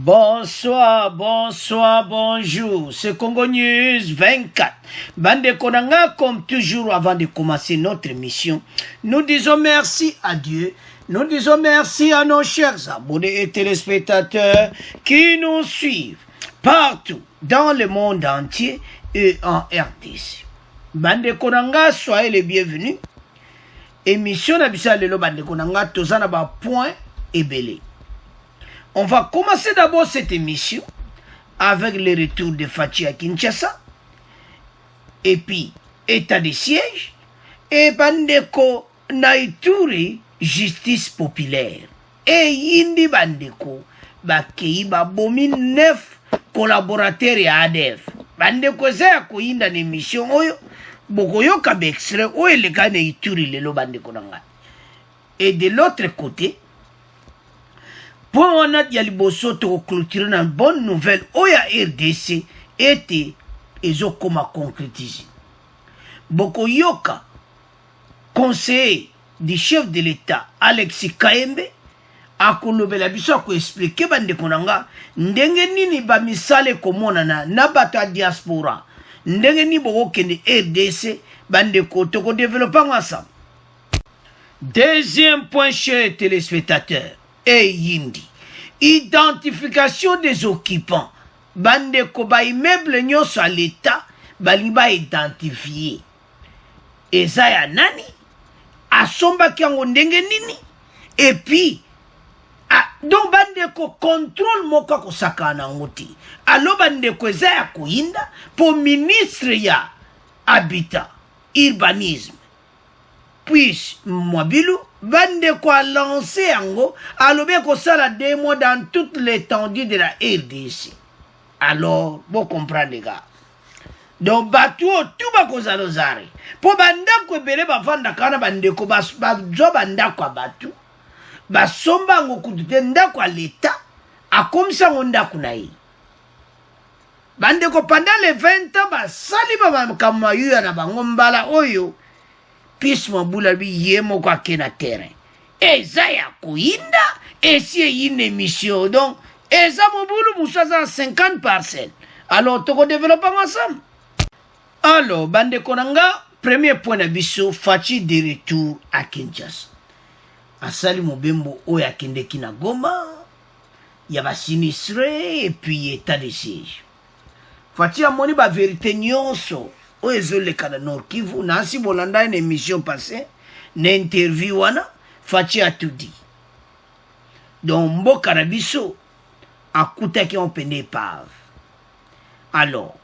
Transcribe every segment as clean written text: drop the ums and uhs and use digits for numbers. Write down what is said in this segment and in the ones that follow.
Bonsoir, bonsoir, bonjour. C'est Congo News 24. Bande Konanga, comme toujours avant de commencer notre émission, nous disons merci à Dieu. Nous disons merci à nos chers abonnés et téléspectateurs qui nous suivent partout dans le monde entier et en RDC. Bande Konanga, soyez les bienvenus. Émission d'Abissa Lelo Bande Konanga, Tozana ba point et belé. On va commencer d'abord cette émission avec le retour de Fachi à Kinshasa, et puis état de siège, et Bandeko Naituri, justice populaire. Et Yindi Bandeko, Bakei Babomi 9 collaborateurs et ADF. Bandeko Zaya Koyinda l'émission, Oyo, Bokoyo Kabexre, Oyo le Kane Ituri, le Bandeko Nanga. Et de l'autre côté, pour on a yaliboso to clôturer une bonne nouvelle, Oya RDC était ezo koma concrétisé. Boko Yoka, conseiller du chef de l'État Alexis Kaembe, a kolobela biso ko expliquer bande konanga ndenge nini ba misale komona na bato diaspora ndenge ni boko kende RDC bande ko to ko développer ensemble. Deuxième point, chers téléspectateurs, et Yindi. Identification des occupants. Bande ko ba immeuble nyonso à l'État, baliba identifié. Eza ya nani? Asomba kiango ndenge nini? Et puis, donc bande ko contrôle moka ko sakana ngoti. Alors bande ko eza ya koinda pour ministre ya habitat, urbanisme. Puis, Mwabilu, bande quoi lancé ango, alobe ko sala démo dans toute l'étendue de la RDC. Alors, vous comprenez les gars. Donc, batu tout ba ko zalozare. Po banda ko bele ba vanda kana bande ko ba jo banda ko batu. Ba somba ngo kudute ndako à l'état, a comme ça on ndako na yi. Bande ko pendant les 20 ans ba sali ba kama yu na bango mbala oyo. Puis Mabula lui yemo kwa kena terrain. Eza ya kuinda, et si une émission. Donc, eza Mabulu mouchaza 50 parcelles. Alors, toko développons ensemble. Alors, bande konanga, premier point d'abisso, Fachi de retour à Kinshasa. Asali Mobembo oya kende kina Goma, yaba sinistré, et puis état de siège. Fachi a moni ba vérité nyonso. Oezo le kana Nord Kivu, Nancy Bolanda une émission passée, une interview wana, Fachi a tout dit. Donc, Mbo Karabiso a coûté qui ont peine pave. Alors,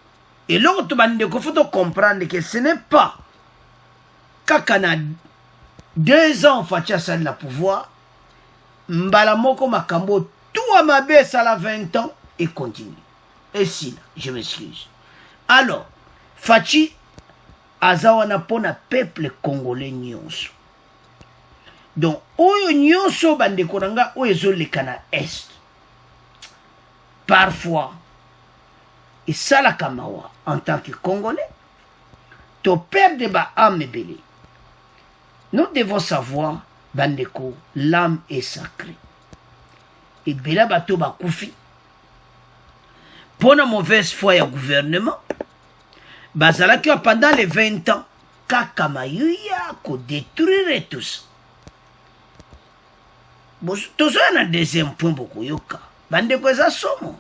et l'autre bande il faut comprendre que ce n'est pas kakana 2 ans Fachi a sali la pouvoir, Mbala Moko Makambo, tout à ma baisse à la 20 ans, et continue. Et si, je m'excuse. Alors, Fachi azawana pona peuple congolais nyonso. Donc oyo nyonso bande konanga oyo lekana est. Parfois et ça la kamawa en tant que congolais to perdre ba âme belé. Nous devons savoir bandeko l'âme est sacrée. Et bela bato ba kufi. Pona mauvaise foi ya gouvernement Bazalaki pendant les 20 ans, Kakamayuya ko détruire tous. Tout ça a un deuxième point beaucoup yoka. Bande ko za somo.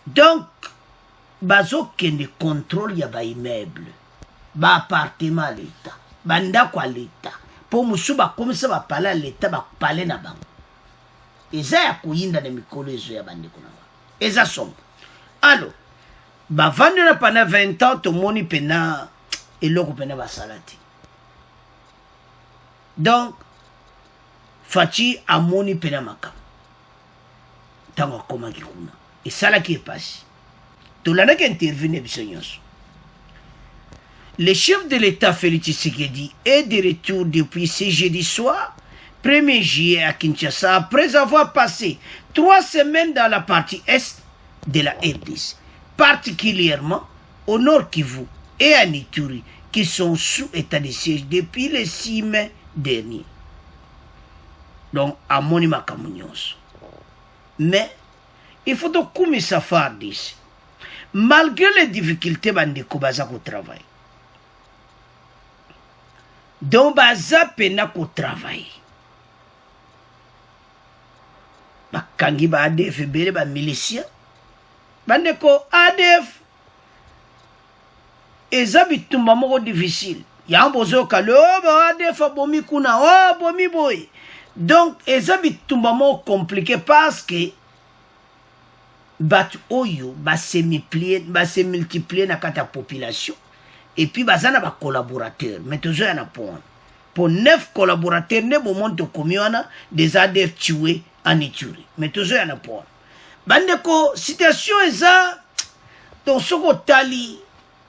Donc, bazo kende contrôle ya ba immeuble, ba appartement à l'État, banda kwa l'État. Pour musuba comme ça ba parler à l'État ba parler na bango. Eza ya kuyinda na mikolo ezo ya bande kuna. Eza somo. Alors, ba vandela pendant 20 ans to moni pena eloko pena ba salati. Donc Fachi a moni pena maka. Tango koma kikuna. Et ça là qui est passé. Tout là qui intervient bisonyos. Le chef de l'État Félix Tshisekedi est de retour depuis ce jeudi soir, 1er juillet à Kinshasa, après avoir passé 3 semaines dans la partie est de la RDC. Particulièrement au Nord Kivu et à Ituri, qui sont sous état de siège depuis le 6 mai dernier. Donc, à Monima Kamounios. mais il faut donc comme ça faire d'ici. Malgré les difficultés, bandeko baza ko travail. Donc baza pena ko travail. Bakangi ba ADF bele ba milicien. Bandeko ADF eza bitumba moko difficile. Yambozo kalo ba ADF bomi kuna oh bomi boy. Donc eza bitumba moko compliqué parce que bat oyo ba se multiplier na kata population et puis bazana ba collaborateurs mais toujours yana pour 9 collaborateurs ne bo monte combien des ADF tués en Ituri mais toujours yana pour bandeko situation eza donc soko tali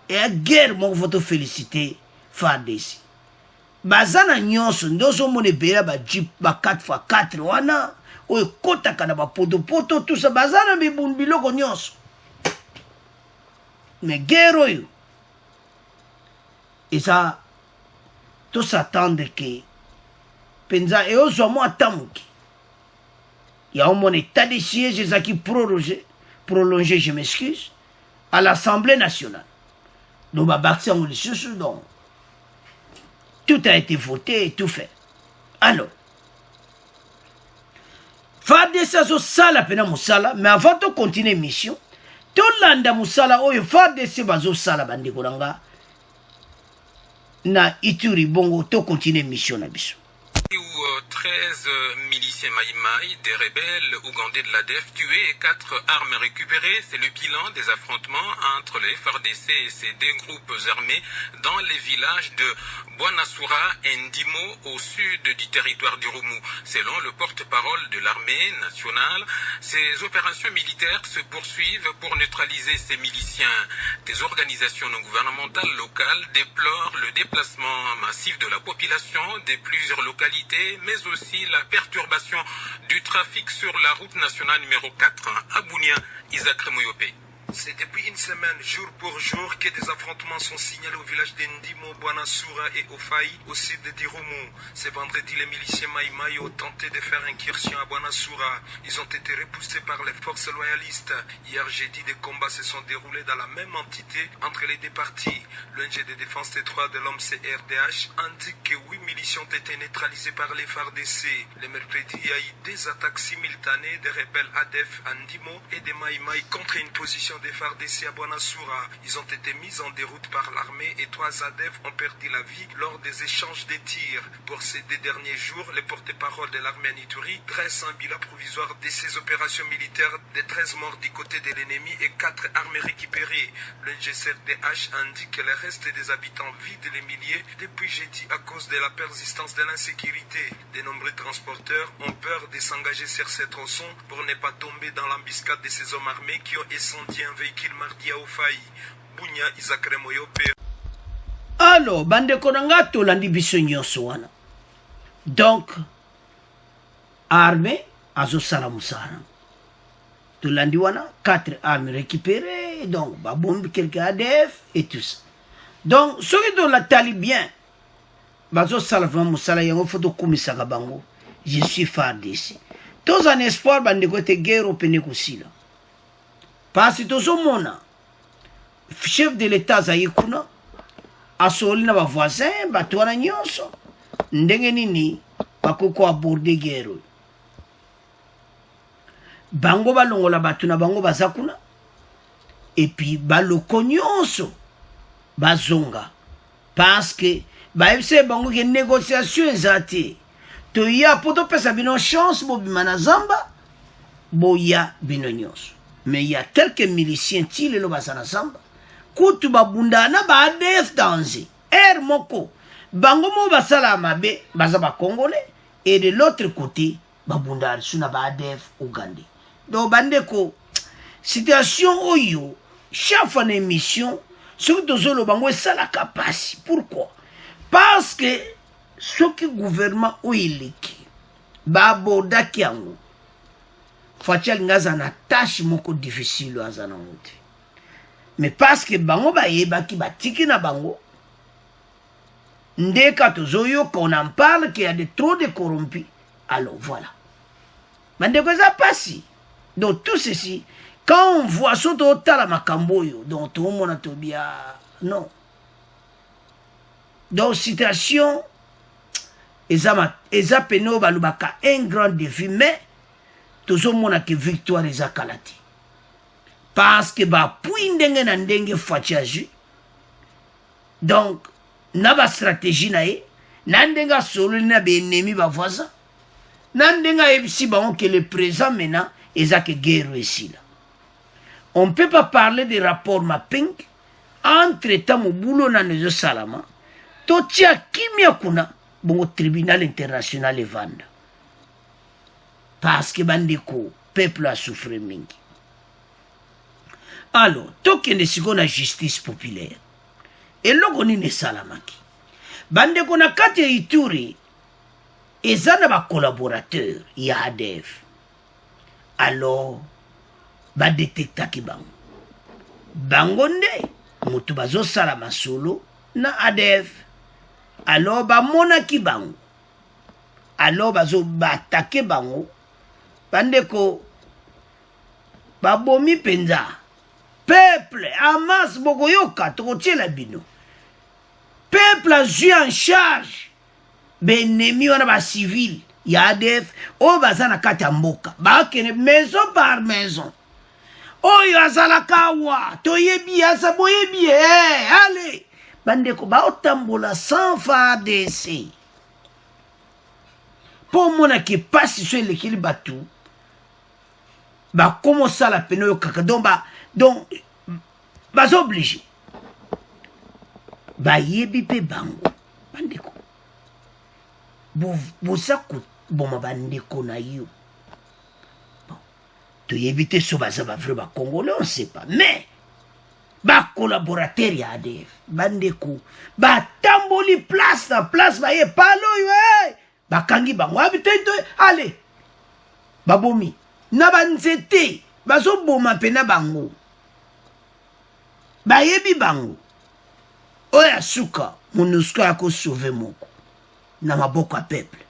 et a guerre mon voto féliciter FARDC bazana nyonso ndozo mone bela ba jeep ba 4x4 wana oyo kotaka na ba poto tout ça bazana bibun biloko nyonso mais guerre oyo et ça tout s'attendre que penza et ozo mo atamuki ya au mon état de siège ezaki prolongé je m'excuse à l'Assemblée nationale donc ba bakse en lisusu donc tout a été voté et tout fait alors FARDC azo sala pena musala mais avant de continuer mission to landa musala oyo FARDC bazo sala bandeko nanga na Ituri bongo to continuer mission na biso. 13 miliciens Maïmaï, des rebelles ougandais de l'ADF tués et 4 armes récupérées. C'est le bilan des affrontements entre les FARDC et ces deux groupes armés dans les villages de Bouanasoura et Ndimo au sud du territoire du Roumou. Selon le porte-parole de l'armée nationale, ces opérations militaires se poursuivent pour neutraliser ces miliciens. Des organisations non gouvernementales locales déplorent le déplacement massif de la population de plusieurs localités, mais aussi la perturbation du trafic sur la route nationale numéro 4 à Bunia, Isaac Remoyope. C'est depuis une semaine, jour pour jour, que des affrontements sont signalés au village d'Endimo, Bouanasoura et Ofaï, au sud de Diroumou. Ce vendredi, les miliciens Maïmaï ont tenté de faire incursion à Bouanasoura. Ils ont été repoussés par les forces loyalistes. Hier jeudi, des combats se sont déroulés dans la même entité entre les deux parties. L'ONG de défense des droits de l'homme CRDH indique que 8 miliciens ont été neutralisés par les FARDC. Le mercredi, il y a eu des attaques simultanées des rebelles ADF à Ndimo et des Maïmaï contre une position des FARDC à Bouanasoura. Ils ont été mis en déroute par l'armée et 3 ADF ont perdu la vie lors des échanges de tirs. Pour ces 2 derniers jours, le porte-parole de l'armée en Ituri dresse un bilan provisoire de ces opérations militaires de 13 morts du côté de l'ennemi et 4 armes récupérées. Le GCRDH indique que le reste des habitants vident les milliers depuis jeudi à cause de la persistance de l'insécurité. De nombreux transporteurs ont peur de s'engager sur ces tronçons pour ne pas tomber dans l'embuscade de ces hommes armés qui ont incendié un véhicule mardi à Ofaï. Bunya, Isaac Remoyope. Alors, bande konanga tolandi biso nyonso wana. Donc, armée azo sala musala. Tolandi wana 4 armes récupérées, donc ba bombe quelques ADF et tout ça. Donc, ceux qui ont la talibien, bazo sala vraiment musala yango foto kumisaka bango. Je suis FARDC. Tous en espoir bande kote guerre au Pénécousila. Parce que tozomona chef de l'état azayi kuna asoli na bavoisin bato wana nyonso ndenge nini bakoko aborder guerre bango balongola bato na bango baza kuna et puis baloko nyonso bazonga parce que bayebise bango ke négociation eza te toya po topesa bino chance bobima na zamba boya bino nyonso. Mais il y a quelques miliciens qui le basana samba. Koutu babundana ba ADF danger. Moko. Bango mo basala mabe bazaba congolais et de l'autre côté babundana suna ba ADF ougandais. Donc bandeko situation oyo chaque fois une émission ce que tozolo bango sala kapasi. Pourquoi? Parce que ce que gouvernement oileki ba boda kiango Fatial ngaza na tâche moko difficile azana monte. Mais parce que bango ba yeba ki batiki na bango. Ndeka tozoyo qu'on en parle qu'il y a trop de corrompus. Alors voilà. Mande ko za pasi. Donc tout ceci, quand on voit ça dans la makamboyo, donc tout le monde a tout bien, non. Donc situation, eza peno balubaka un grand défi, mais tout le monde a que victoire eza kalati. Parce que ba puindenge na ndenge fachaji. Donc naba stratégie nae, nandenga solo na be ennemi ba voisin. Nandenga ebisi ba on que le présent maintenant eza que guerre ici là. On ne peut pas parler des rapports mapping entre temps mobulo na nezo salama. Totia kimia kuna bon tribunal international et vanda. Parce que bandeko peuple a souffert mingi. Alors, token de sigo na justice populaire. Et logo ni ne salamaki. Bandeko na kate Ituri ezana ba collaborateur ya ADF. Alors ba détecta ki bango. Bango nde mutu bazo sala masolo na ADF. Alors ba mona ki bango. Alors bazo ba attaquer bango. Bandeko ba bomi penza. Peuple Hamas bogoyoka tokotie la bino. Peuple a joué en charge. Benemi wana ba civil ya ADF o bazana kati mboka. Ba kene maison par maison. Oyo azalaka wa toyebi asa boyebi allez bandeko ba otambola sans FARDC. Pour mona qui passe sur l'équilibre tout. Ba comment ça la peine yo kaka donc bas obligé ba yebi pe bango bandeko bo saku boma bandeko na yo bon to yebite so baza ba vrai ba congolais on sait pas mais ba collaborateur ya ADF bandeko ba tamboli place na place ba ye palo yo ba kangi bango habite allez ba bomi na banzete bazo boma pena bango bayebi bango oya suka MONUSCO yako sauver moko na maboko ya peuple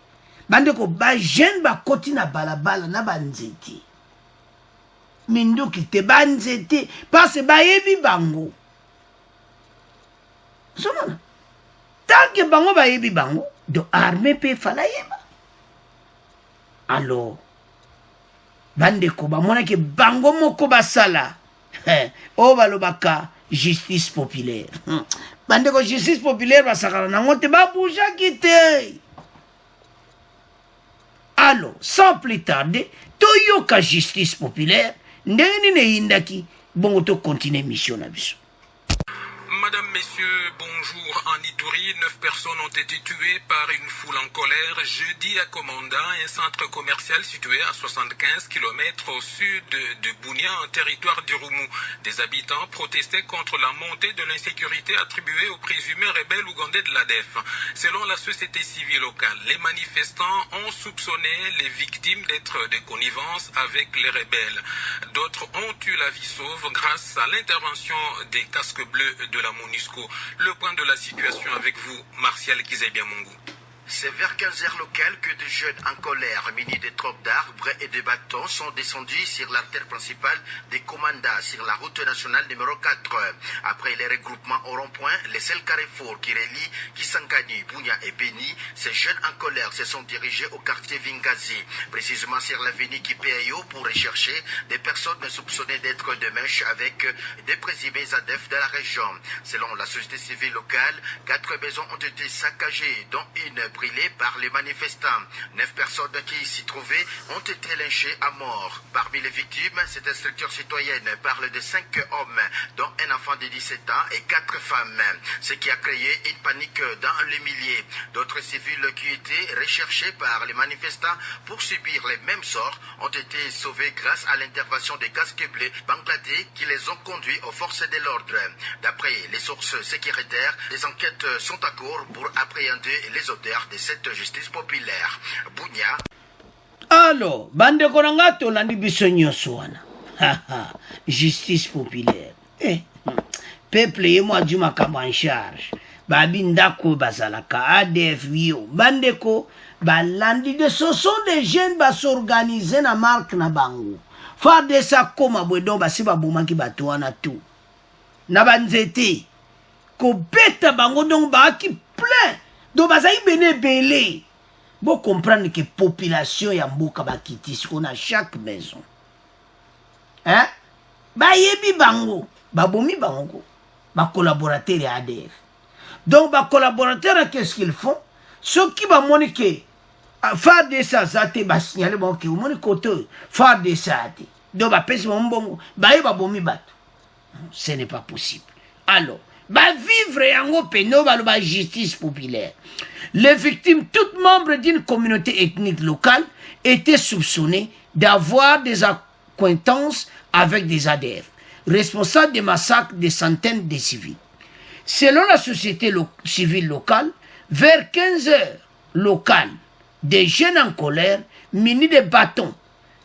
bandeko ba jeune ba koti na balabala na banzete minduki te banzete parce bayebi bango somona tant que bango bayebi bango do armée pe fala yeba alors bandeko bamona ke bango moko basala o balobaka justice populaire. Bandeko justice populaire basakala nango te ba bouja kite. Alors, sans plus tarder, toyoka justice populaire, ndenge ne indaki bongo to continuer mission na biso. Madame, messieurs, bonjour. En Ituri, 9 personnes ont été tuées par une foule en colère jeudi à Komanda, un centre commercial situé à 75 km au sud de Bunia, en territoire du Roumou. Des habitants protestaient contre la montée de l'insécurité attribuée aux présumés rebelles ougandais de l'ADF. Selon la société civile locale, les manifestants ont soupçonné les victimes d'être de connivence avec les rebelles. D'autres ont eu la vie sauve grâce à l'intervention des casques bleus de la MONUSCO. Le point de la situation avec vous, Martial Kizaibiamungu. C'est vers 15h locales que des jeunes en colère, munis de troncs d'arbres et de bâtons, sont descendus sur l'artère principale des Komanda, sur la route nationale numéro 4. Après les regroupements au rond-point, les seuls carrefours qui relient Kisangani, Bunia et Beni, ces jeunes en colère se sont dirigés au quartier Vingazi, précisément sur l'avenue Kipeayo, pour rechercher des personnes soupçonnées d'être de mèche avec des présumés ADF de la région. Selon la société civile locale, 4 maisons ont été saccagées, dont une brûlée par les manifestants. 9 personnes qui s'y trouvaient ont été lynchées à mort. Parmi les victimes, cette structure citoyenne parle de 5 hommes, dont un enfant de 17 ans et 4 femmes, ce qui a créé une panique dans les milliers. D'autres civils qui étaient recherchés par les manifestants pour subir les mêmes sorts ont été sauvés grâce à l'intervention des casques bleus bangladais qui les ont conduits aux forces de l'ordre. D'après les sources sécuritaires, des enquêtes sont en cours pour appréhender les auteurs de cette justice populaire. Bunia. Alors, bande konanga to landi biso nyonso wana. Justice populaire. Peuple ye moi du makambo en charge. Babi ndako bazalaka ADF yo. Bandeko balandi de ce sont des jeunes bas s'organiser na marque na bango. FARDC akoma boye donc basi babomaki bato wana tout na banzete kobeta bango donc baaki plein donc bazali bene ebele bo comprendre que population ya mboka bakiti siko na chaque maison hein bayebi bango babomi bango ba collaborateur ya ADF donc ba collaborateur qu'est-ce qu'ils font ceux qui ba moni que FARDC azate ba signaler bon que moni côté FARDC ate donc ba pesi mbongo ba yeba bomi bato ce n'est pas possible alors ba vivre yango peno ba ba justice populaire. Les victimes, toutes membres d'une communauté ethnique locale, étaient soupçonnées d'avoir des acquaintances avec des ADF, responsables des massacres de centaines de civils. Selon la société civile locale, vers 15 heures locales, des jeunes en colère, munis de bâtons,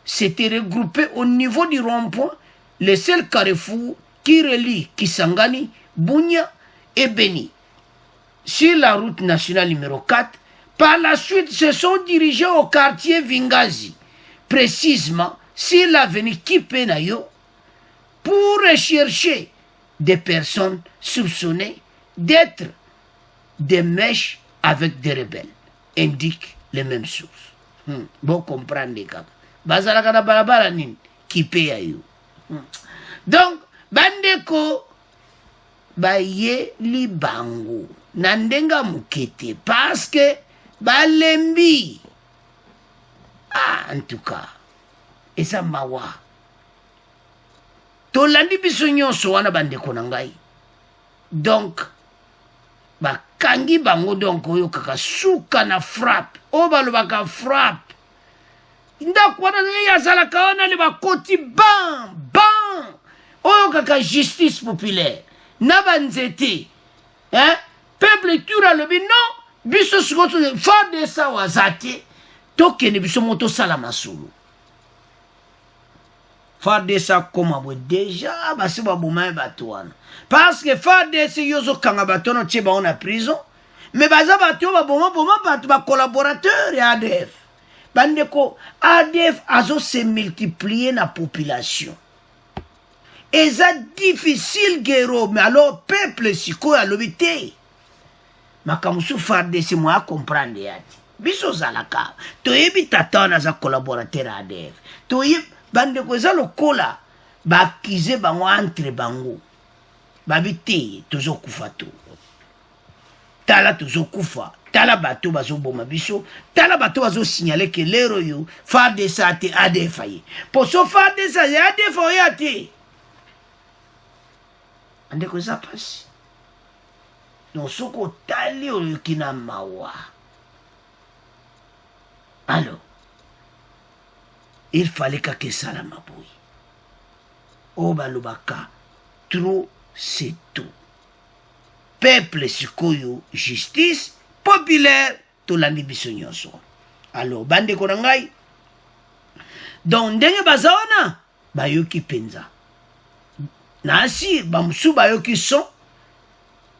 s'étaient regroupés au niveau du rond-point, le seul carrefour qui relie Kisangani, Bunia et Beni, sur la route nationale numéro 4. Par la suite, se sont dirigés au quartier Vingazi, précisément sur l'avenue Kipenayo, pour rechercher des personnes soupçonnées d'être des mèches avec des rebelles, indiquent les mêmes sources. Bon comprendre les gars. Bazalakana balabala nin Kipenayo. Donc, bandeko baye libango nandenga mukete parce que balembi en tout cas eza mawa tolandi biso nyonso wana bandeko na ngai donc bakangi bango donc oyo kaka suka na frappe o balobaka frappe ndako wana yazalaka wana le bakoti ban oyo kaka justice populaire na banzete hein peuple tura lobi non biso sikoto FARDC wazate tokende biso moto sala masulu FARDC koma bo déjà basi baboma bato wana parce que FARDC yozo kanga bato no tie ba on a prison mais baza bato baboma bato ba collaborateur ya ADF bandeko ADF azo se multiplier na population. Et c'est difficile guéro, mais alors peuple siko ya lobité. Makamusu FARDC moi à comprendre yati. Biso zalaka. Toyebi tatana za collaborateur ADF. Toyebi bande ko za lokola ba kize bango entre bango. Babité tozo kufa to. Tala tozo kufa. Tala bato bazo boma biso. Tala bato bazo signaler que l'ero yo FARDC ate ADF aye. Pour so FARDC ADF oyate. Ande ko ça passe. Donc soko tali o kina mawa. Alors, il fallait que ça la maboui. O balubaka, trop c'est tout. Peuple sikoyo justice populaire to landi biso nyonso. Alors bande ko ngai. Donc ndenge bazaona bayoki penza. Nasi bamusu bayoki son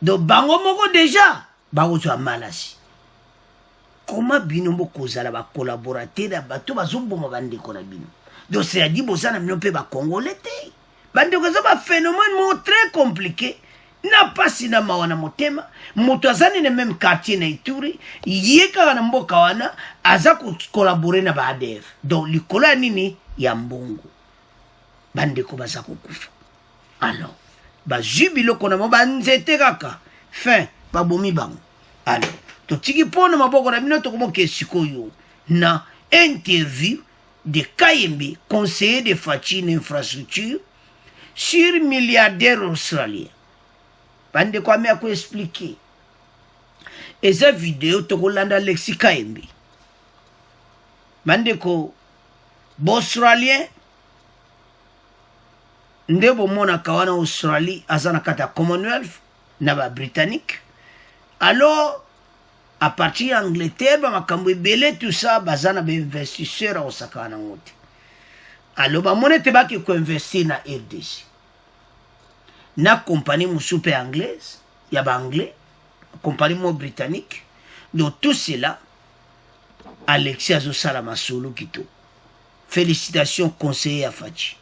do bango moko déjà baozo malasi. Comment bino moko zala ba collaborateur bato bazoboma bande ko na bino. Donc c'est à dire bozana bino pe ba congolais te. Bande ko za ba phénomène très compliqué. Na pasi na mawana motema moto azani ne même quartier na Ituri yeka na mboka wana aza ko collaborer na ba ADF. Donc likolo ya nini ya mbongo. Bande ko baza ko kufa. Alors, ba jubilo kona mo banzete kaka fin ba bomi bango. Alors, to tiki pona maboko na bino to komo kesikoyo na interview de Kayembe, conseiller de Fatine infrastructure sur milliardaire australien. Bande kwa me ko expliquer. Et cette vidéo to kolanda Lexi Kayembe. Bande ko Australien ndebo mona kawana Australie azana kata Commonwealth na ba Britannique. Alors à partir d'Angleterre ba makambo belé tout ça bazana ba investisseur au sakana ngote. Alors ba monete ba ki ko investir na RDC. Na compagnie musupe anglaise, ya ba anglais, compagnie mo britannique. Donc tout cela Alexis azo sala masolo kito. Félicitations, conseiller Afachi.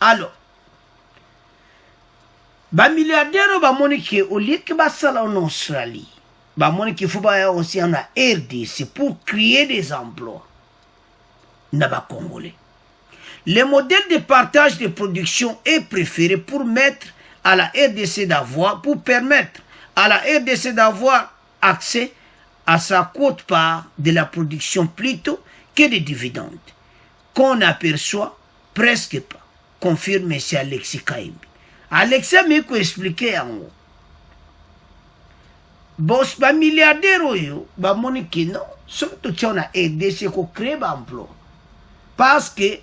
Alors, ba milliardaire ba moniki au lieu que ba sala en Australie, ba moniki faut ba aussi en RDC pour créer des emplois. N'a pas congolais. Le modèle de partage de production est préféré pour mettre à la RDC d'avoir, pour permettre à la RDC d'avoir accès à sa quote-part de la production plutôt que des dividendes, qu'on aperçoit presque pas, confirme M. Alexis Kaimbi. Alexis m'a expliqué en haut. Boss, ba milliardaire oyo, ba moniki non, surtout si on a RDC ko créer ba emploi. Parce que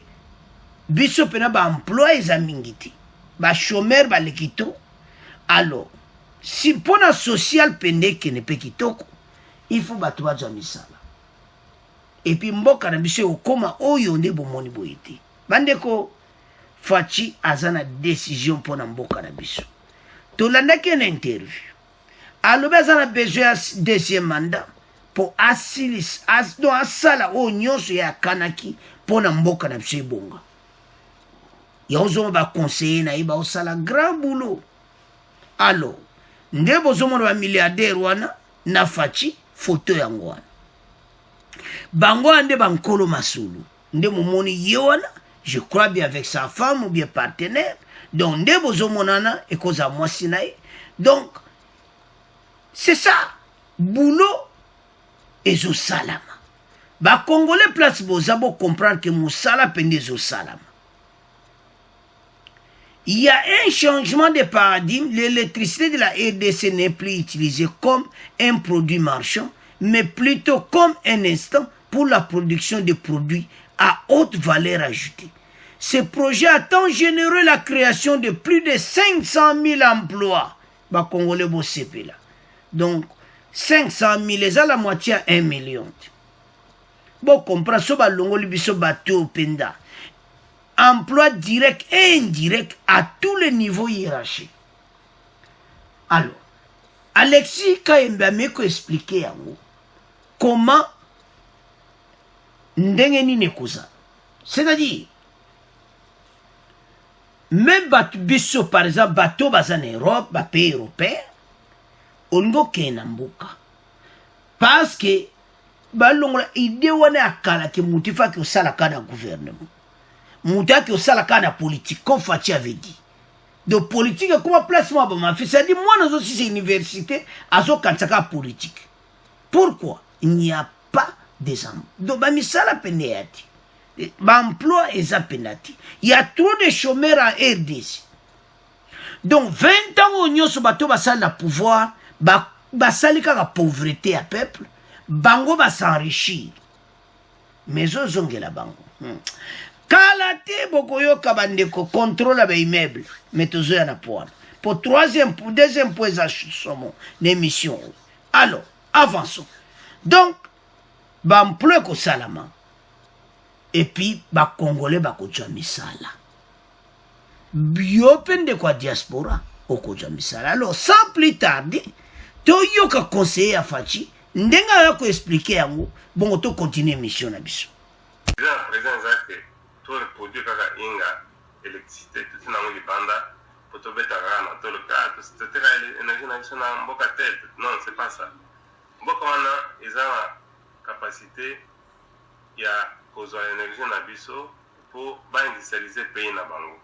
biso pena ba emploi ezamingiti. Ba chômeur ba lekito. Alors, si pour la social pende qui ne peut kitoko, il faut ba tuba za misala. Et puis mboka na biso okoma oyo nde bomoni boyete. Bandeko Fachi azana décision pour na mboka na biso. Tolandaki na interview. Alors azana besoin deuxième mandat pour asilis do asala o nyonso ya kanaki pour na mboka na biso bonga. Ya ozo ba conseiller na iba osala grand boulot. Alors nde bozomo ba milliardaire wana na Fachi photo yango wana. Bango ande bankolo masulu. Nde momoni ye wana, je crois bien avec sa femme ou bien partenaire. Donc nde bozomonana et cause à moi sinaï. Donc c'est ça. Boulot et zo salama. Ba Congolais place bozabo comprendre que moussala pende zo salama. Il y a un changement de paradigme. L'électricité de la RDC n'est plus utilisée comme un produit marchand, mais plutôt comme un instant pour la production de produits à haute valeur ajoutée. Ce projet a tant généré la création de plus de 500 000 emplois. Bah, Congolais, bon, c'est là. Donc, 500 000, les à la moitié à 1 million. Bon, comprends, so ba longo libiso bateau penda. Emploi direct et indirect à tous les niveaux hiérarchiques. Alors, Alexis Kaimba m'a expliqué à vous comment ndengeni nekoza. C'est-à-dire, même biso par exemple, bateau en Europe, ba pays européen, on go kenambuka. Parce que, balongola idée wana akala ke mutifa ke osala kana gouvernement. Mouta qui osala kana politique, comme Fachi avait dit. De politique, comment placement ma fille, c'est-à-dire moi dans aussi université, à ce kansaka politique. Pourquoi? Il n'y a pas d'exemple. Donc, bah, misala peneati. Bah, emploi et penati. Il y a trop de chômeurs en RDC. Donc, 20 ans, on y a ce bateau, bah, ça, le pouvoir, bah, ça, la pauvreté à peuple, bango, va s'enrichir. Mais, eux, ont la bango. Kalate bokoyo kabandeko contrôle ba immeuble mais tozo ya na poana pour deuxième point za somo l'émission. Alors avançons. Donc ba emploi ko salama et puis ba congolais ba ko misala biopende kwa diaspora ko misala. Alors sans plus tarder toyo ka conseiller à Fachi ndenga ya ko expliquer yango bon to continuer mission na biso. Président Zake tout le produit kaka inga électricité tout ça na libanda pour to beta rana tout le cas tout c'était l'énergie nationale mboka tête non c'est pas ça mboka wana eza capacité ya kozwa énergie na biso pour ba industrialiser pays na bango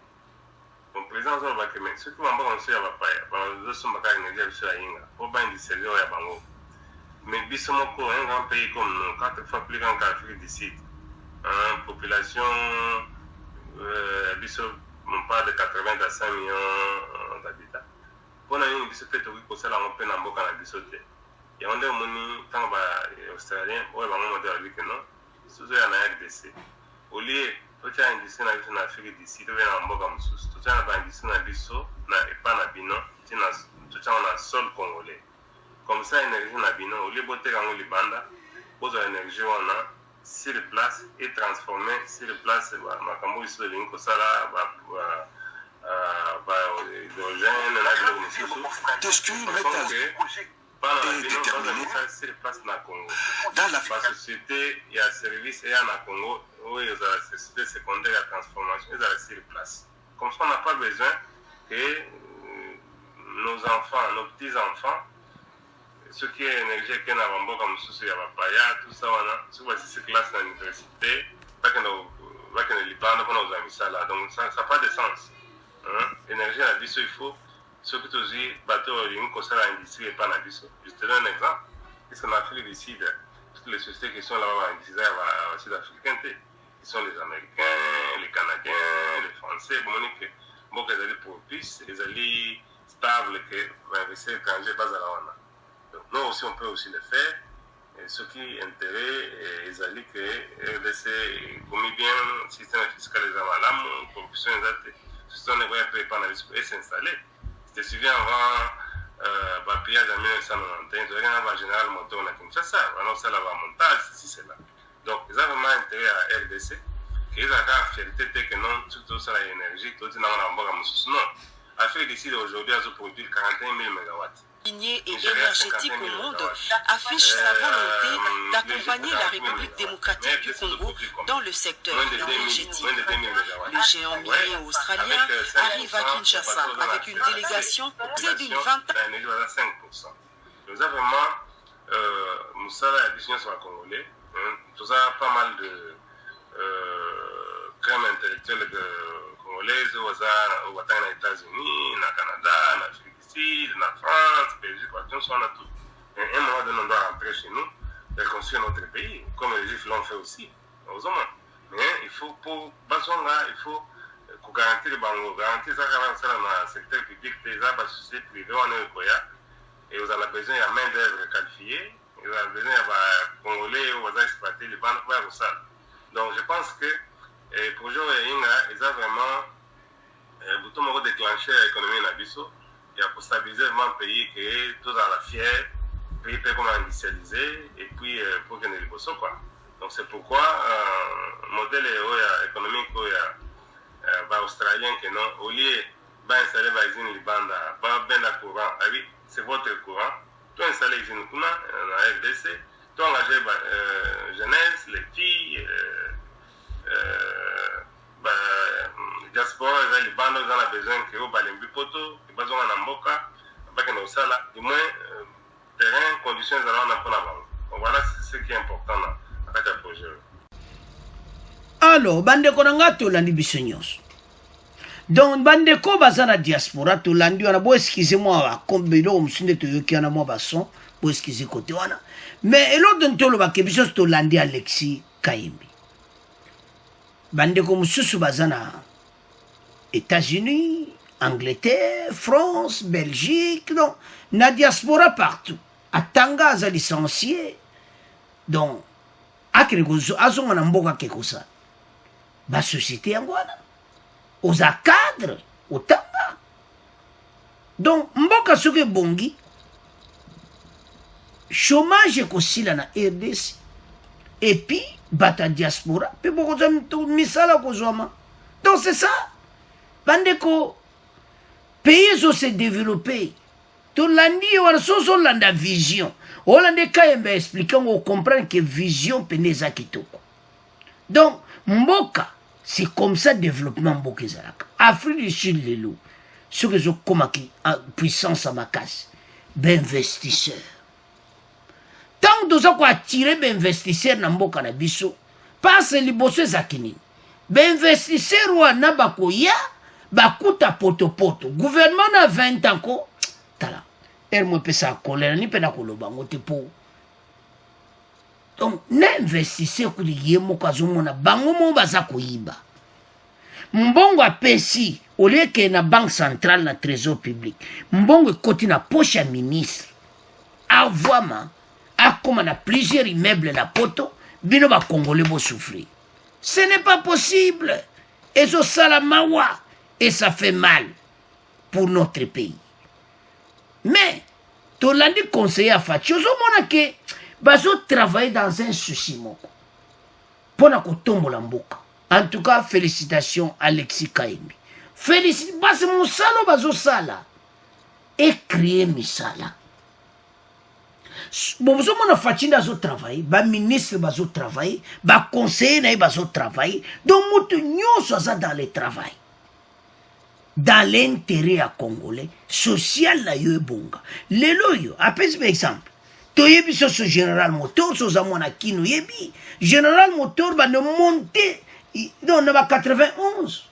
donc président zo ba kemen ce qui mboka nso ya ba pa ba zo somba ka énergie biso ya inga pour ba industrialiser ya bango mais biso moko un grand pays comme nous 4 fois plus grand qu'Afrique du Sud. Population, on parle de 80 à 100 millions d'habitants. Pour nous, on peut être au Costa on peut n'emboka na bisote. Et on est moni quand les Australiens, ouais, bah moi je dis que non. Sous la RDC. Au lieu, tout ça industrie na Afrique du Sud, on est n'emboka mususu. Tout ça na industrie na biso, na et pas na bino, tout ça on a sol congolais. Comme ça, énergie na bino, au lieu de botter en libanda, pose l'énergie on a sur place et transformé sur place makambo iso linko sala hydrogène na bilo mususu dans la société il y a service et na Congo oui, la société secondaire à transformation, ils ont sur place. Comme ça, on n'a pas besoin que nos enfants, nos petits-enfants, ceux qui est énergie, qui est dans comme souci, tout ça, on a, si voici ces classes dans l'université, pas que nos Liban, on a mis ça là. Donc, ça n'a pas de sens. L'énergie, on a dit ça, il faut, ceux qui ont dit, bateau, il y a une chose à l'industrie et pas à l'industrie. Je te donne un exemple. Qu'est-ce qu'on a fait ici, toutes les sociétés qui sont là-bas en Israël, en Sud-Africain, qui sont les Américains, les Canadiens, les Français, bon, qu'ils allaient propices, ils allaient stables, que l'investisseur étranger base à la ONA. Donc, nous aussi, on peut aussi le faire. Et ce qui est intérêt, ils allaient que RDC, comme bien, le système fiscal des Amalam, la corruption, le système ne va pas et s'installer. Je te souviens avant. Bapia en 1991, il y a un général moteur à Kinshasa, alors ça va montage, c'est là. Donc, ils ont vraiment intérêt à RDC, qu'ils ont la fierté que non, tout ça, l'énergie, tout ça, non. L'Afrique décide aujourd'hui à produire 41 000 MW. Minier et énergétique au monde affiche sa volonté d'accompagner la République démocratique du Congo dans le secteur énergétique. Le géant minier australien arrive à Kinshasa avec une délégation composée d'une vingtaine. Nous avons vraiment Moussala et Abission sur la Congolais. Tout ça, pas mal de crèmes intellectuelles congolaises aux États-Unis, au Canada, en Afrique. La France, Belgique, on a tout. Et à un moment donné, on doit rentrer chez nous et construire notre pays, comme les Juifs l'ont fait aussi, heureusement. Mais il faut, pour Basonga, il faut garantir le bango, garantir ça dans le secteur public, déjà, la société privée, on est au Koya, et vous avez besoin de main-d'œuvre qualifiée, vous avez besoin de Congolais, vous avez exploité les banques, vers ça. Donc, je pense que pour Joe et Inga, ils ont vraiment tout le monde déclenché l'économie de Nabiso. Il y a pour stabiliser vraiment un pays qui est tout dans la fière, pays comme industrialisé, et puis pour gagner les bossos, quoi. Donc c'est pourquoi le modèle économique australien, que non, au lieu d'installer des usines Liban, de courant, c'est votre courant, tout installer des usines dans la RDC, tout engager la jeunesse, les filles, diaspora, les bandes ont besoin que vous allez en poto, que vous allez en Mboka, du moins, terrain, conditions, nous allons en prendre. Voilà ce qui est important dans le projet. Alors, bandeko nanga tolandi biso nyonso. Donc bandeko baza na diaspora tolandi wana bo excusez moi kombelo msunde toyoki na mo bason bo excusez côté wana. Mais elodon ntolo ba kebiso tolandi Alexis Kayembi. Bandeko mususu baza na États-Unis, Angleterre, France, Belgique, donc, na diaspora partout. Atanga aza licencié. Donc, akregozo azonga na mboka kekosa. Ba société yangwana. Oza cadre, otanga. Donc, mboka soke bongi. Chômage kosila na RDC. Et puis, bata diaspora. Puis, beaucoup de misala kozwama. Donc, c'est ça. Bandeko, pays se développer. To landi wana soso landa vision. Olande Kayembe expliquant on comprend que vision peneza kitoko. Donc mboka c'est comme ça développement mboka ezalaka. Afrique du Sud lelo. Ce que je komaki en puissance à ma case. Ben investisseur. Tant doza ko attirer ben investisseur na mboka na biso. Passe liboso zakini. Ben investisseur wana bakoya bakuta poto. Gouvernement na 20 ans ko tala. Elle me pesa colère ni pena koloba ngote po. Donc n'investissez que lié mo kazomona bango mo baza koyiba. Mbongo apesi au lieu que na banque centrale na trésor public. Mbongo koti na poche ya ministre. Avouama a comme na plusieurs immeubles na poto bino ba congolais bo souffrir. Ce n'est pas possible. Et ça salamawa et ça fait mal pour notre pays. Mais, tolandi conseiller à Fatih, ozomona ke bazo travailler dans un souci moko. Pona ko tombola mboka. En tout cas, félicitations Alexis Kayembi. Félicitations parce que mon salo bazo sala et créer misala. bon vous mon Faci nazo travailler ba ministre bazo travailler ba conseiller na bazo travailler donc mutu nyonso aza dans le travail dans l'intérêt à congolais social na yo ebonga lelo yo apesi par exemple toyebi so General Motors so zamona kino yebi General Motors ba ne monter dans ba 91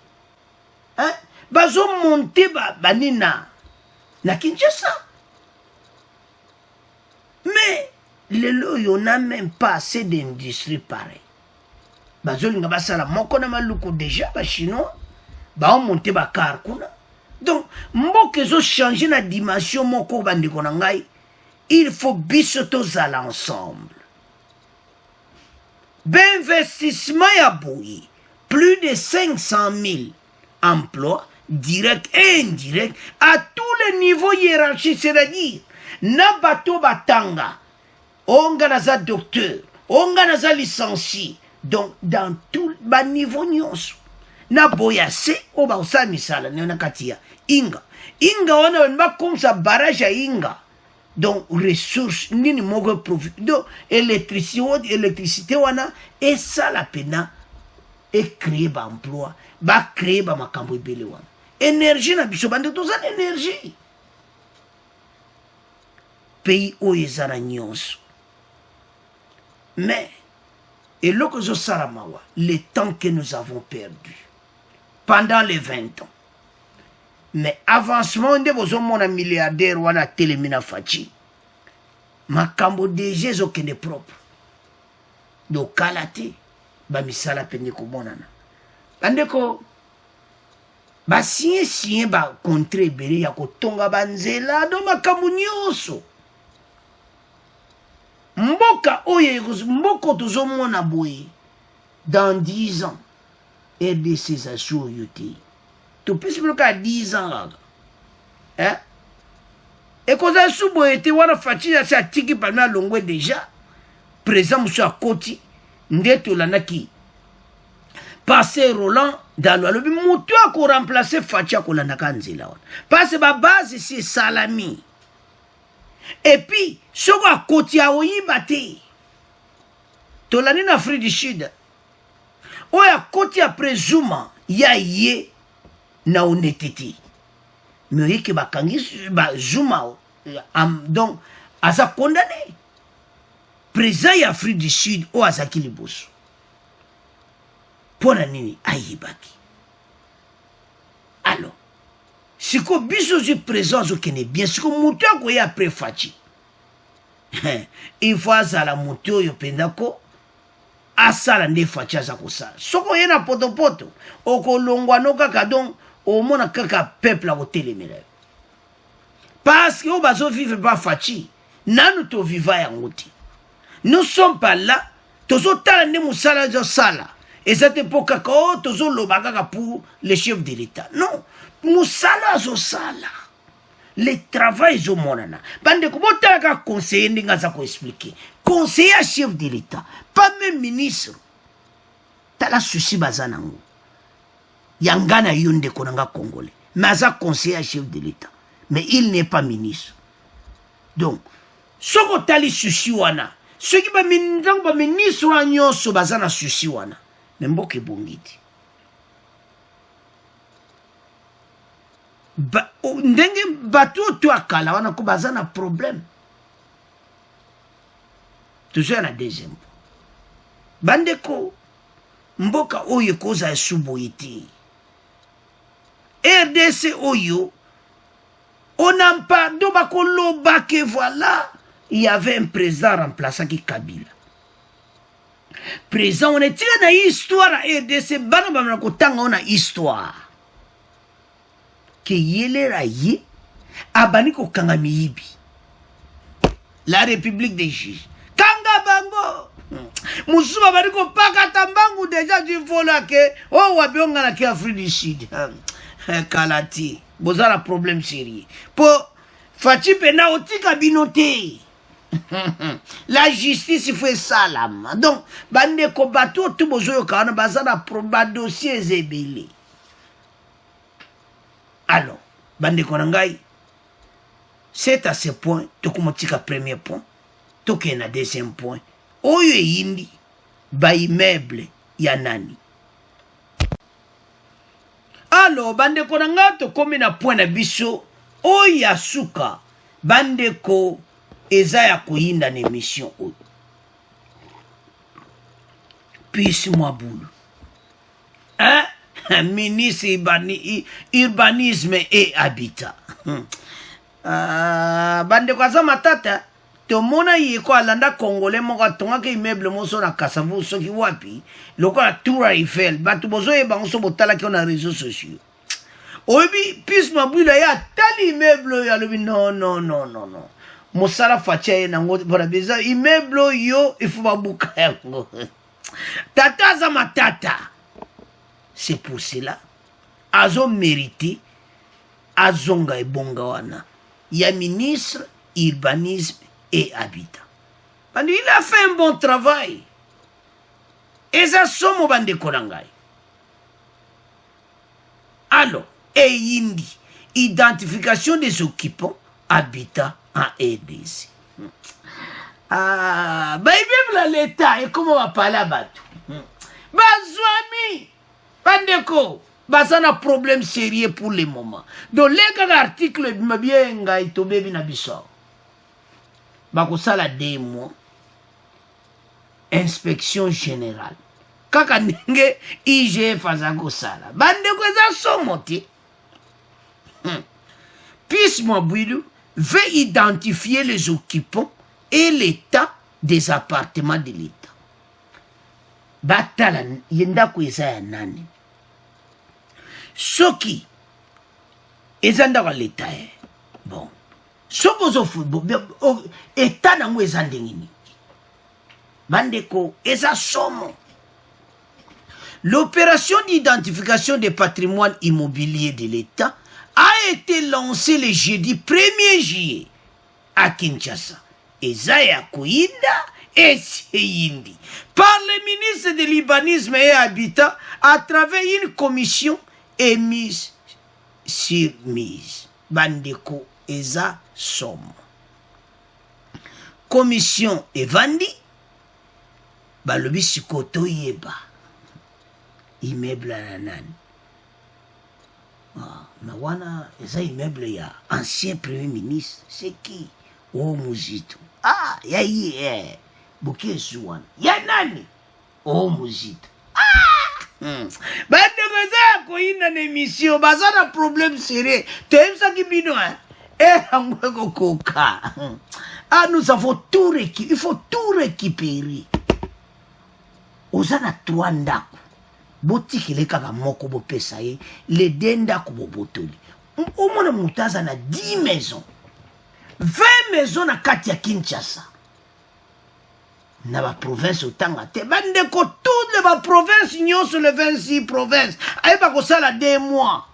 hein bazo monter ba nina na Kinshasa. Mais lelo yo n'a même pas assez d'industrie pareil. Bazolinga basala moko na maluku déjà ba chinois ba monter ba car kuna. Donc mboke zo changer na dimension moko bandiko na ngai. Il faut biso tozala ensemble. D'investissement ya boui, plus de 500 000 emplois directs et indirects à tous les niveaux hiérarchiques, c'est-à-dire na bato batanga onga naza docteur onga naza licencié donc dans tout ba niveau nyonso na boyase o ba usala misala na katia inga wana ba komsa barrage ya inga donc ressources nini moko profit donc électricité wana et ça la pena et créer ba emploi ba créer ba makambo ebele wana énergie na biso bande tozana énergie pays où ils ont nyonso. Mais, et là que je salamawa, le temps que nous avons perdu, pendant les 20 ans, mais avancement de vos hommes milliardaires ou à télémina fachi, ma cambo déjà zo kende propre. Donc, kalate, ba misala pende ko bonana. Bande ko, ba sien ba contre bere ya ko tonga banzela do makambo nyonso. Mboka oye mboko tozomona boye dans 10 ans RDC za show yote to pesi bloka 10 ans hein et koza subo ete wana Faci sa tiki palma longwe déjà présent monsieur Akoti ndeto lanaki passer Roland dans le lobby mutu ko remplacer Faci ko lanaka nzela wana parce ba base c'est Salami. Et puis, ce qu'on côté à Oyibate, Tolani na Afrique du Sud, Oya côté après Zuma, ya yé na honnêteté. Mais il y a ba Zuma, donc, à sa condamné. Président Afrique du Sud, ou à sa kilibos. Pour la nini, Ayibaki. Alors, si ko biso du présent zo kene bien si ko mutu ko ya après Faci il faut azala mutu yo pendako asala nde Faci aza kosala soko yena potopoto okolongwa no kaka donc omona kaka peuple a kotelemela parce que o bazo vivre pas Faci nanu to viva yango te nous sommes pas là tozo tala nde musala zo sala et cette époque ko tozo loba kaka pour les chefs de l'État non musala zo sala le travail zo monana bande ko botaka conseiller ndinga za ko expliquer conseiller chef de l'État pas même ministre tala souci bazanango yangana yonde konanga congolais mais za conseiller chef de l'État mais il n'est pas ministre donc soko tali souci wana ce qui ba ministre wa nyonso bazana souci wana memboke bongiti ndenge bato to akala wana ko bazana problème toujours na deuxième bande ko mboka oyo koza suboiti RDC oyo on n'a pas do bakolo que voilà il y avait un président remplaçant qui Kabila président on est dans histoire RDC bana bana ko tanga on a histoire que yelera ye abani ko kanga miyibi la république des juges kanga bango musuba bani ko pakata mbangu déjà du vola ke o wabionga na ki Afrique du Sud kalati bozala problème sérieux po Faci pena otika binote la justice il faut salam donc bande ko bato tout bozoyo kana bazana proba dossier zebele. Alors, bande konangai, c'est à ce point, tokumotika premier point, toke na deuxième point oyo eyindi ba immeuble ya nani. Alors bandeko na nga tokomi na point na biso oyo ya suka bandeko eza ya koyinda na émission oyo. Puis Mwabulu ministre urbanisme et habitat. Bandeko aza matata tomona ye ko alanda congolais moko atongaka immeuble moso na Kasavu soki wapi lokola Tour Eiffel bato bozoyeba ngo so botalaki na réseaux sociaux oyebi Puis Mwabulu ya tali immeuble ya lobi non mosala fatia ye nango bona beza immeuble yo ifu babuka yango tata aza matata. C'est pour cela azo mérité azonga ebonga wana ya ministre urbanisme et habitat. Il a fait un bon travail. Et ça somme bande korangai. Alors, yindi identification des occupants habitat en RDC. Même l'État et comment on va parler à Batou. Bazouami bandeko bazana problème sérieux pour le moment. Donc les articles bien ngai to bebi na biso. Bakosala 2 mois inspection générale kaka ndenge IGF azakosala bandeko eza somoti. Puis Mwabulu veut identifier les occupants et l'état des appartements de l'État. Batala yendako eza ya nani soki eza ndako l'État bon soko zo football état nango eza ndengini bandeko eza somo. L'opération d'identification des patrimoines immobiliers de l'État a été lancée le jeudi 1er juillet à Kinshasa. Ezaya Koinda et Seyindi par le ministre de l'urbanisme et habitat à travers une commission émise sur mise. Bandeko eza somo. Commission evandi balobi sikoto yeba immeuble na nani. Na wana eza immeuble ya ancien premier ministre. C'est qui? Oh Muzito. Ya ye Buke Zuwan. Ya nani? Oh Muzito. Bande goza ko ina na émission bazana problème sérieux. Temsa ki bino angweko koka. Nous avons tout récupéré. Il faut tout récupérer. Ozana 3 ndako. Botikile kaka moko bo pesa ye. Le denda ko botoli. Omona mutaza na 10 maisons. 20 maisons na kati ya Kinshasa. Na ba province otanga te. Bandeko toutes les ba provinces union sur les 26 provinces. Aye ba ko sala 2 mois.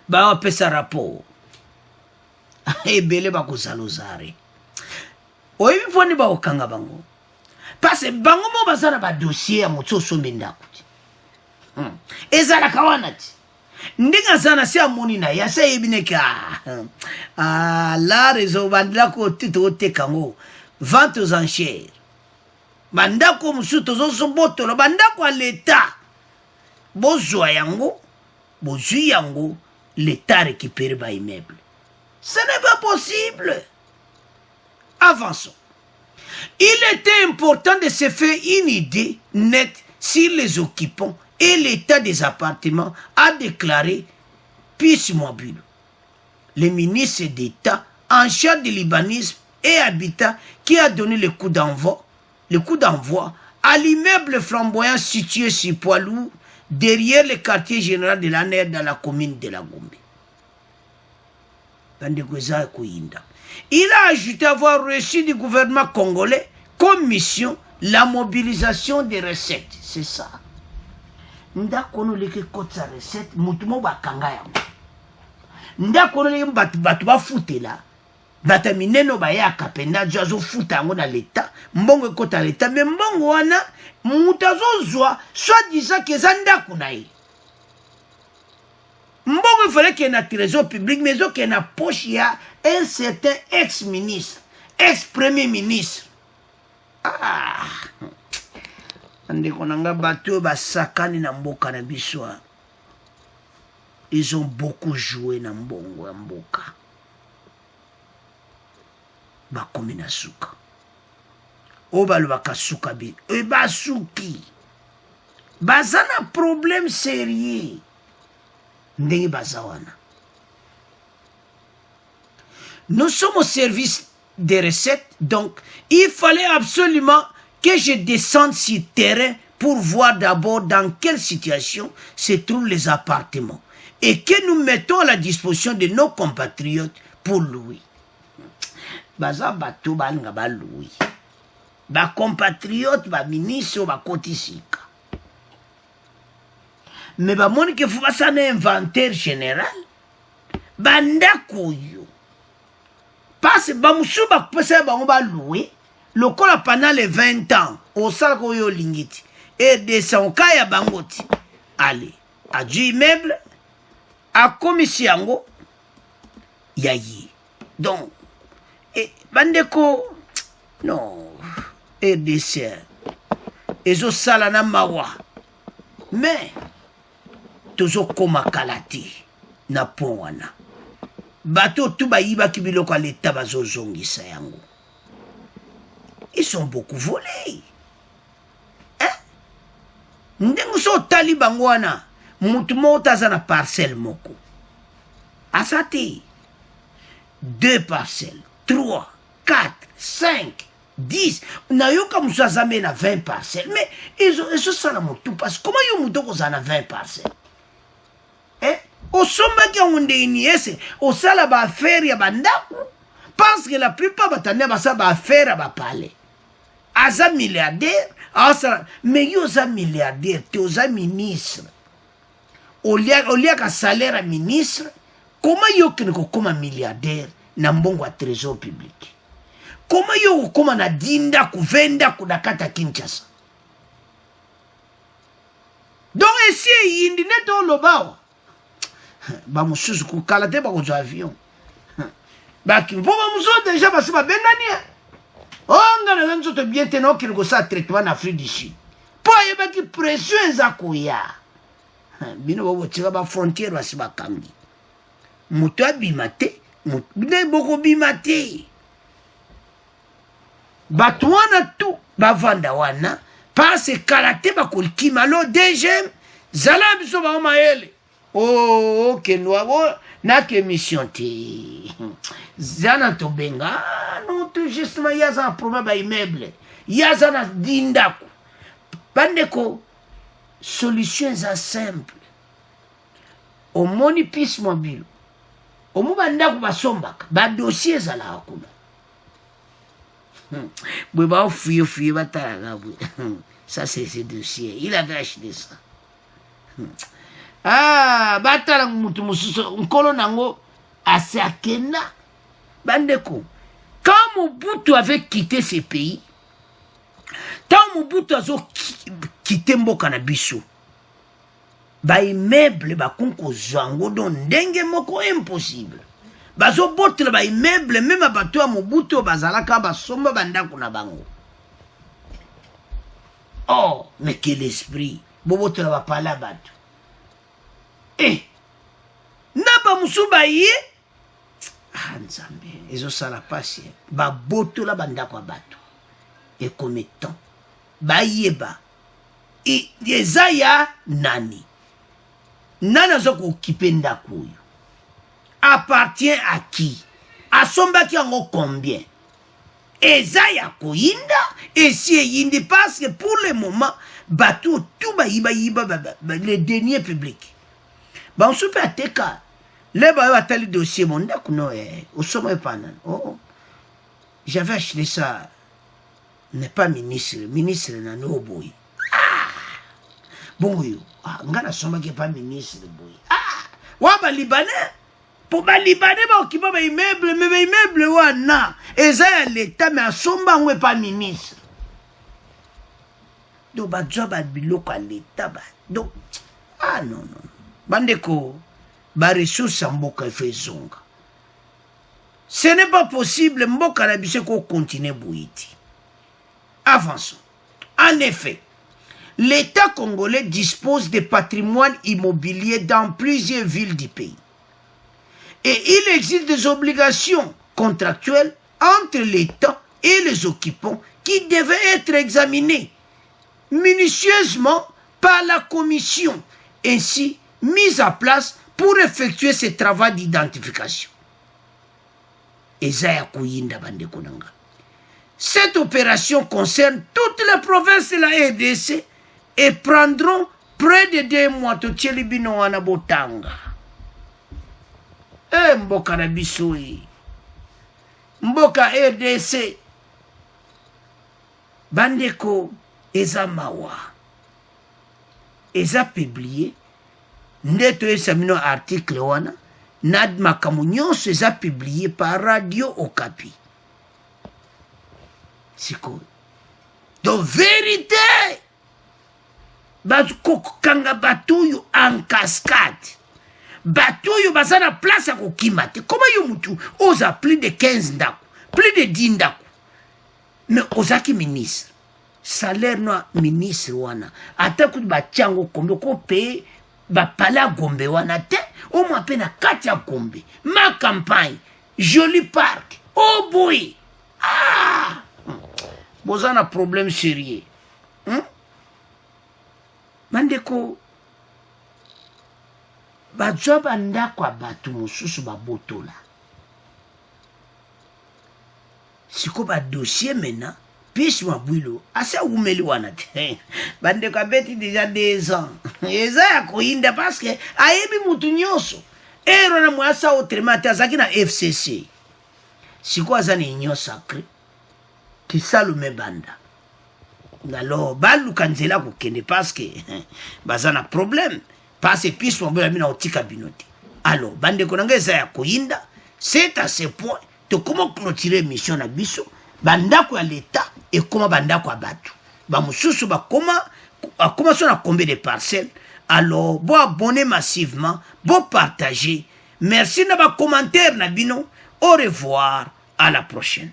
Ba pesa rapport. Ebele ba ko salozare. Oyi foni ba okanga bango. Parce que bango mo bazana ba dossier ya moto sombe ndako. Ezala kawanati. Ndinga sana si amoni na ya se ebineka. La réseau bandako tito tekango. Vente aux enchères. Bandako musuto zo botolo bandako à l'état. Bozwa yango, bozui yango, l'état récupère ba immeuble. Ce n'est pas possible. Avançons. Il était important de se faire une idée nette sur les occupants et l'état des appartements, a déclaré Puis Mwabulu, le ministre d'État en charge de l'urbanisme et habitat, qui a donné le coup d'envoi à l'immeuble flamboyant situé sur Poilou, derrière le quartier général de l'ANER dans la commune de la Gombe. Il a ajouté avoir reçu du gouvernement congolais comme mission la mobilisation des recettes. C'est ça. Ndakono leke kotsa recette mutumo bakanga yango. Ndakono leke batu ba futela. Bata mineno ba ya kapenda jazo futa yango na l'État. Mbongo kota l'État. Mais mbongo wana mutazo zwa soit disant que za ndako na ye. Mbongo il fallait qu'il y ait un trésor public, mais qu'il y ait une poche, il y a un certain ex-ministre, ex-premier ministre. Ah! Ils ont beaucoup joué dans Mbongo Mboka. Bakomi na suka. Obalo bakasuka bi. E basuki. Bazana problème sérieux. Ndenge bazawana. Nous sommes au service des recettes, donc il fallait absolument que je descende sur terrain pour voir d'abord dans quelle situation se trouvent les appartements et que nous mettons à la disposition de nos compatriotes pour louer. Baza bato balinga ba louer. Ba compatriotes, ba ministre, ba kotisika. Mais ba moni que faut ça un inventaire général. Bandako yo. Parce que ba musu ba pesa ba on ba louer. Le cola pendant les 20 ans, au sal ko yo lingiti. Et de son kaya bangoti. Allez, a du immeuble, a commissiongo, yayi. Donc, et bandeko, non, et dessert. Et zo salana mawa. Mais, tozo koma kalati, na pon wana. Bato tuba yiba kibiloko à l'état bazo zongi sayango. Ils sont beaucoup volés. Hein? Ndengu so taliban wana. Mutu mota zana parcelle moko. Asati. 2 parcelles. 3, 4, 5, 10. Nayoka musazame na 20 parcelles. Mais ils ont ça la mutu. Parce que comment yo mutu ko zana 20 parcelles? Hein? Au sommet qui on ese. Au sala ba affaire ya bandaku. Parce que la plupart batane ba sa ba affaire ba parler. Aza milliardaire, mais yo za milliardaire, tu oza ministre. Au lieu qu'un salaire à ministre, comment yo keneko comme milliardaire na mbongo à trésor public? Comment yo comme na dinda kuvenda kudakata Kinshasa? Donc ici yindi neto lobawa. Ba mususu kukalate ba ko avion. Ba kimbo ba muso déjà ba siba bendania. On a les autres bien tenants qui ont ça traitement en Afrique du Sud. Pas y a qui pression zakoya. Bino bobo tira ba frontière wa siba kangi. Muto abimate, muto boko bimate. Batwana tout ba vanda wana parce que kalaté ba kolkima lo deuxième zala biso ba maele. Oh que noa na ke mission te. Zana to benga non tout justement yaza un problème ba immeuble yaza na dindaku bandeko solution za simple au moni piste mobile au mo bandaku basombaka ba dossier za la akuna bwe ba fuye bataraga bwe ça c'est ce dossier il avait acheté ça ah batala mutu mususu nkolo nango asakena. Bandeko, quand Mobutu avait quitté ce pays, quand Mobutu a quitté Mboka na biso, ba immeuble ba konko zango don ndenge moko impossible. Bazo botre ba immeuble même bato ya Mobutu bazalaka ba somba bandako na bango. Oh, mais quel esprit. Bobotre ba pala bato. Eh, naba musuba ye. Ah, Nzambe, ils ont ça la passe. Ba boto la banda kwa bato. Et comme étant. Ba yeba. Et Yezaya nani. Nana zoko kipenda kuyo. Appartient à qui? À son baki en combien? Ezaya koyinda. Et si yindi parce que pour le moment, bato tout ba yiba les deniers publics. Ba on soupe à teka. Les gens ont le dossier, mon j'avais acheté ça. N'est pas ministre, ministre n'a no boy. Ah! Bon, yo, ngana soma qui pas ministre boy. Ah! Wa ba libanais. Pour ba libanais ba qui ba immeuble, mais immeuble wa na. Et ça l'état mais somba on pas ministre. Donc ba job à biloko à l'état ba. Donc ah non. Bandeko ba ressources ya mboka efe ezonga. Ce n'est pas possible mboka na biso ko continuer boiti. Avançons. En effet, l'État congolais dispose de patrimoine immobilier dans plusieurs villes du pays. Et il existe des obligations contractuelles entre l'État et les occupants qui devaient être examinées minutieusement par la commission ainsi mise en place pour effectuer ce travail d'identification. Cette opération concerne toutes les provinces de la RDC et prendront près de 2 mois. Mboka na biso mboka RDC bandeko eza mawa eza publié ndeto esamino article wana na makambo nyonso eza publié par Radio Okapi. Siko de vérité bazokokanga batuyo en cascade. Batuyo bazana place à kokimate. Comment yo mutu oza plus de 15 ndako, plus de 10 ndako. Mais ozaki ministre. Salaire no ministre wana. Ata kuti bachango kombe ko paye ba pala gombe wana te. O mo apena kati ya gombe. Ma campagne, joli parc. Oh boy. Ah. Bozana problème sérieux. Mandeko bazwa bandako ya bato mosusu babotola. Siko badossier mena pisi mabwilo asa umeli wana te. Bandeko abeti déjà 2 ans. Eza ya koyinda parce que ayebi mutu nyonso. Ero na mwasa autrement te azaki na FCC. Siko azani union sacrée. Kisalume banda. Alors baluka nzela kokende parce que bazana problème. Parce que puis mon bel ami na otika binote. Alors bande konanga eza ya koyinda, c'est à ce point to comment clôturer mission na biso bandako ya l'état et comment bandako ya batu. Ba mususu ba comment son a combien de parcelles. Alors bon abonner massivement, bon partager. Merci na ba commentaire na bino. Au revoir, à la prochaine.